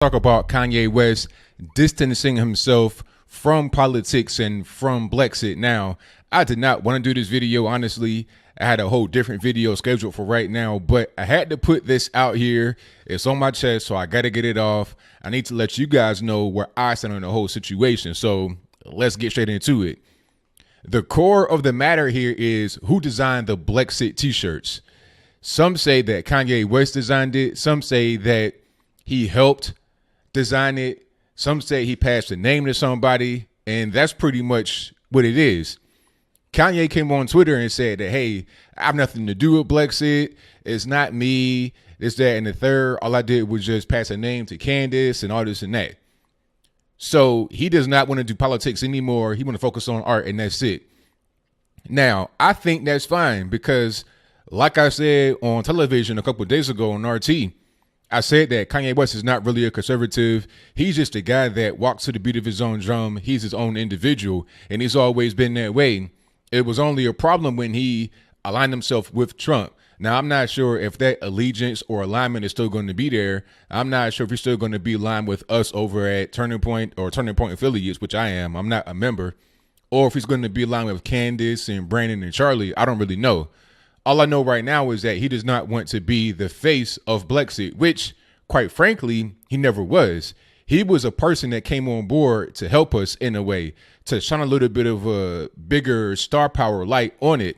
Talk about Kanye West distancing himself from politics and from BLEXIT. Now, I did not want to do this video, honestly. I had a whole different video scheduled for right now, but I had to put this out here. It's on my chest, so I got to get it off. I need to let you guys know where I stand on the whole situation. So let's get straight into it. The core of the matter here is who designed the BLEXIT t-shirts. Some say that Kanye West designed it. Some say that he helped design it. Some say he passed the name to somebody, and that's pretty much what it is. Kanye came on Twitter and said that, hey, I have nothing to do with BLEXIT. It's not me, this, that, and the third. All I did was just pass a name to Candace and all this and that. So he does not want to do politics anymore. He want to focus on art, and that's it. Now, I think that's fine because, like I said on television a couple of days ago on RT, I said that Kanye West is not really a conservative. He's just a guy that walks to the beat of his own drum. He's his own individual, and he's always been that way. It was only a problem when he aligned himself with Trump. Now, I'm not sure if that allegiance or alignment is still going to be there. I'm not sure if he's still going to be aligned with us over at Turning Point or Turning Point Affiliates, which I am. I'm not a member. Or if he's going to be aligned with Candace and Brandon and Charlie. I don't really know. All I know right now is that he does not want to be the face of BLEXIT, which, quite frankly, he never was. He was a person that came on board to help us in a way, to shine a little bit of a bigger star power light on it.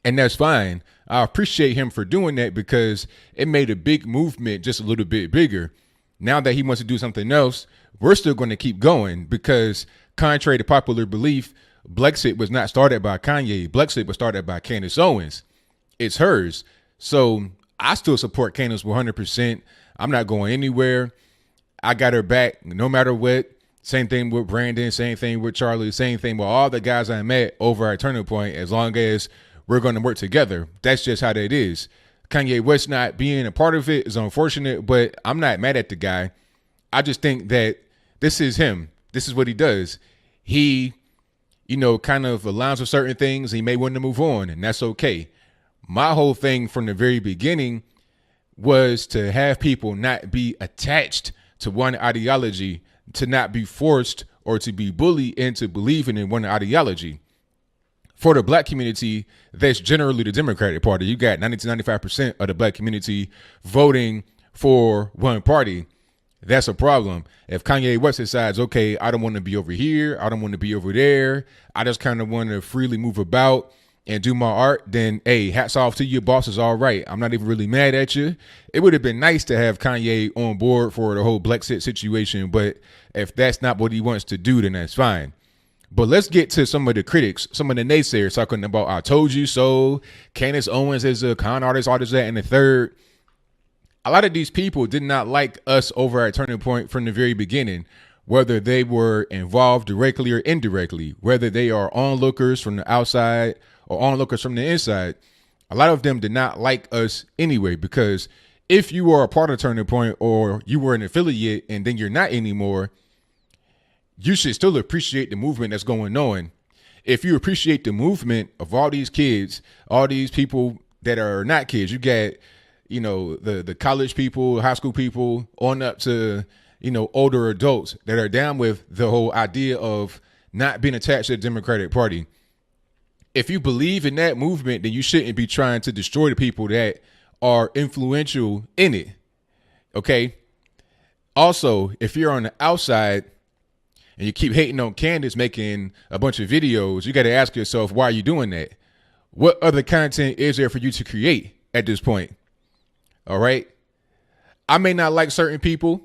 And that's fine. I appreciate him for doing that because it made a big movement just a little bit bigger. Now that he wants to do something else, we're still going to keep going because, contrary to popular belief, BLEXIT was not started by Kanye. BLEXIT was started by Candace Owens. It's hers. So I still support Candace 100%. I'm not going anywhere. I got her back no matter what. Same thing with Brandon. Same thing with Charlie. Same thing with all the guys I met over at Turning Point. As long as we're going to work together. That's just how that is. Kanye West not being a part of it is unfortunate, but I'm not mad at the guy. I just think that this is him. This is what he does. He, kind of aligns with certain things. He may want to move on, and that's okay. My whole thing from the very beginning was to have people not be attached to one ideology, to not be forced or to be bullied into believing in one ideology. For the black community, that's generally the Democratic Party. You got 90 to 95% of the black community voting for one party. That's a problem. If Kanye West decides, okay, I don't want to be over here, I don't want to be over there, I just kind of want to freely move about and do my art, then, hey, hats off to your boss, is all right. I'm not even really mad at you. It would have been nice to have Kanye on board for the whole BLEXIT situation, but if that's not what he wants to do, then that's fine. But let's get to some of the critics, some of the naysayers talking about I told you so, Candace Owens is a con artist, all this, that, and the third. A lot of these people did not like us over at Turning Point from the very beginning, whether they were involved directly or indirectly, whether they are onlookers from the outside or onlookers from the inside. A lot of them did not like us anyway, because if you are a part of Turning Point or you were an affiliate and then you're not anymore, you should still appreciate the movement that's going on. If you appreciate the movement of all these kids, all these people that are not kids, you got the college people, high school people, on up to, older adults that are down with the whole idea of not being attached to the Democratic Party. If you believe in that movement, then you shouldn't be trying to destroy the people that are influential in it. Okay. Also, if you're on the outside and you keep hating on Candace making a bunch of videos, you got to ask yourself, why are you doing that? What other content is there for you to create at this point? All right. I may not like certain people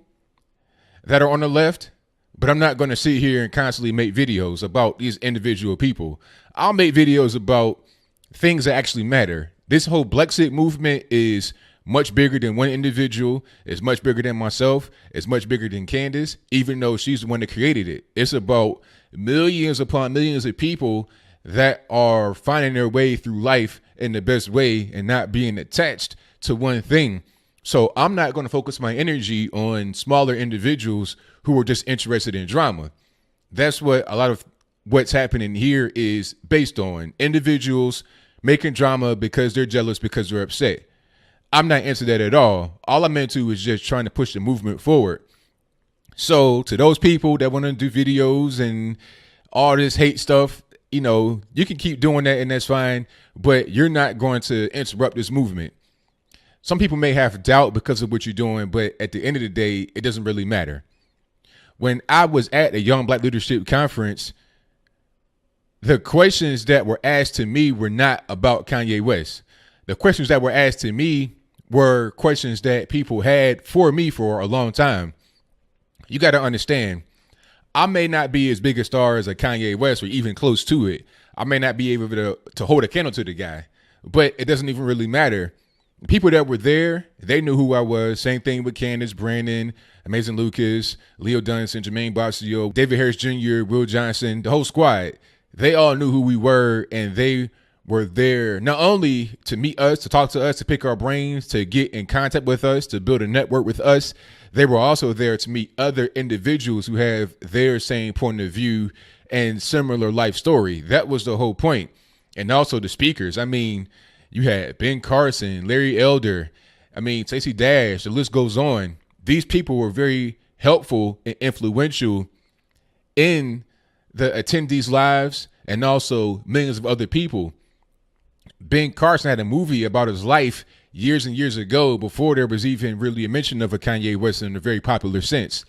that are on the left, but I'm not going to sit here and constantly make videos about these individual people. I'll make videos about things that actually matter. This whole BLEXIT movement is much bigger than one individual. It's much bigger than myself. It's much bigger than Candace, even though she's the one that created it. It's about millions upon millions of people that are finding their way through life in the best way and not being attached to one thing. So I'm not going to focus my energy on smaller individuals who are just interested in drama. That's what a lot of what's happening here is based on. Individuals making drama because they're jealous, because they're upset. I'm not into that at all. All I'm into is just trying to push the movement forward. So to those people that want to do videos and all this hate stuff, you know, you can keep doing that and that's fine, but you're not going to interrupt this movement. Some people may have doubt because of what you're doing, but at the end of the day, it doesn't really matter. When I was at a Young Black Leadership Conference, the questions that were asked to me were not about Kanye West. The questions that were asked to me were questions that people had for me for a long time. You got to understand, I may not be as big a star as a Kanye West or even close to it. I may not be able to hold a candle to the guy, but it doesn't even really matter. People that were there, they knew who I was. Same thing with Candace, Brandon, Amazing Lucas, Leo Dunnison, Jermaine Bossio, David Harris Jr., Will Johnson, the whole squad. They all knew who we were, and they were there not only to meet us, to talk to us, to pick our brains, to get in contact with us, to build a network with us. They were also there to meet other individuals who have their same point of view and similar life story. That was the whole point. And also the speakers. I mean, you had Ben Carson, Larry Elder, Stacey Dash, the list goes on. These people were very helpful and influential in the attendees' lives and also millions of other people. Ben Carson had a movie about his life years and years ago before there was even really a mention of a Kanye West in a very popular sense.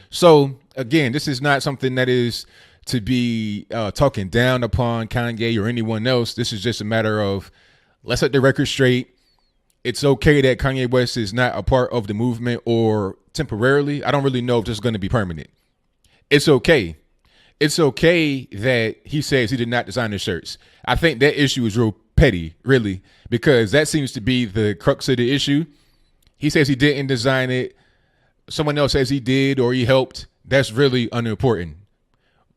So again, this is not something that is to be talking down upon Kanye or anyone else. This is just a matter of, let's set the record straight. It's okay that Kanye West is not a part of the movement or temporarily. I don't really know if this is going to be permanent. It's okay. It's okay that he says he did not design the shirts. I think that issue is real petty, really, because that seems to be the crux of the issue. He says he didn't design it. Someone else says he did or he helped. That's really unimportant.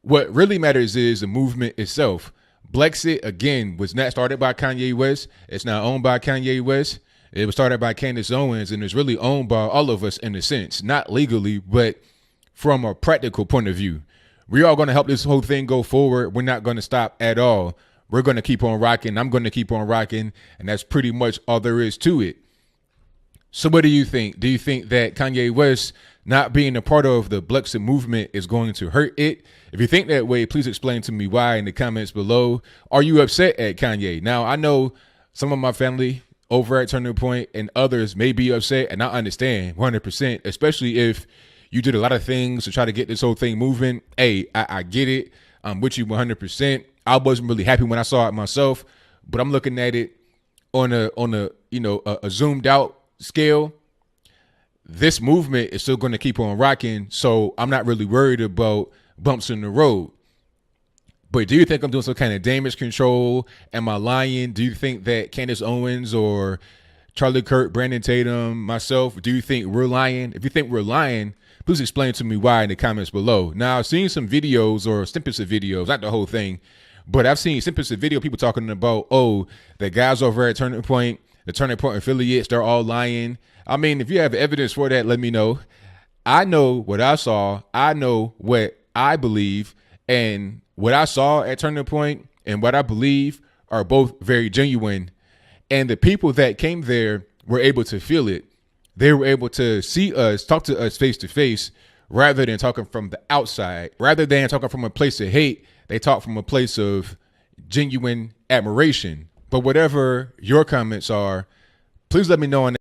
What really matters is the movement itself. BLEXIT, again, was not started by Kanye West. It's not owned by Kanye West. It was started by Candace Owens, and it's really owned by all of us in a sense, not legally, but from a practical point of view. We are going to help this whole thing go forward. We're not going to stop at all. We're going to keep on rocking. I'm going to keep on rocking, and that's pretty much all there is to it. So what do you think? Do you think that Kanye West not being a part of the BLEXIT movement is going to hurt it? If you think that way, please explain to me why in the comments below. Are you upset at Kanye? Now, I know some of my family over at Turning Point and others may be upset, and I understand 100%, especially if you did a lot of things to try to get this whole thing moving. Hey, I get it. I'm with you 100%. I wasn't really happy when I saw it myself, but I'm looking at it on a zoomed out scale. This movement is still going to keep on rocking, so I'm not really worried about bumps in the road. But do you think I'm doing some kind of damage control? Am I lying? Do you think that Candace Owens or Charlie Kirk, Brandon Tatum, myself, do you think we're lying? If you think we're lying, please explain to me why in the comments below. Now, I've seen some videos or snippets of videos, not the whole thing, but I've seen snippets of video people talking about, oh, the guys over at Turning Point, the Turning Point affiliates, they're all lying. I mean, if you have evidence for that, let me know. I know what I saw. I know what I believe, and what I saw at Turning Point and what I believe are both very genuine. And the people that came there were able to feel it. They were able to see us, talk to us face to face, rather than talking from the outside. Rather than talking from a place of hate, they talk from a place of genuine admiration. But whatever your comments are, please let me know in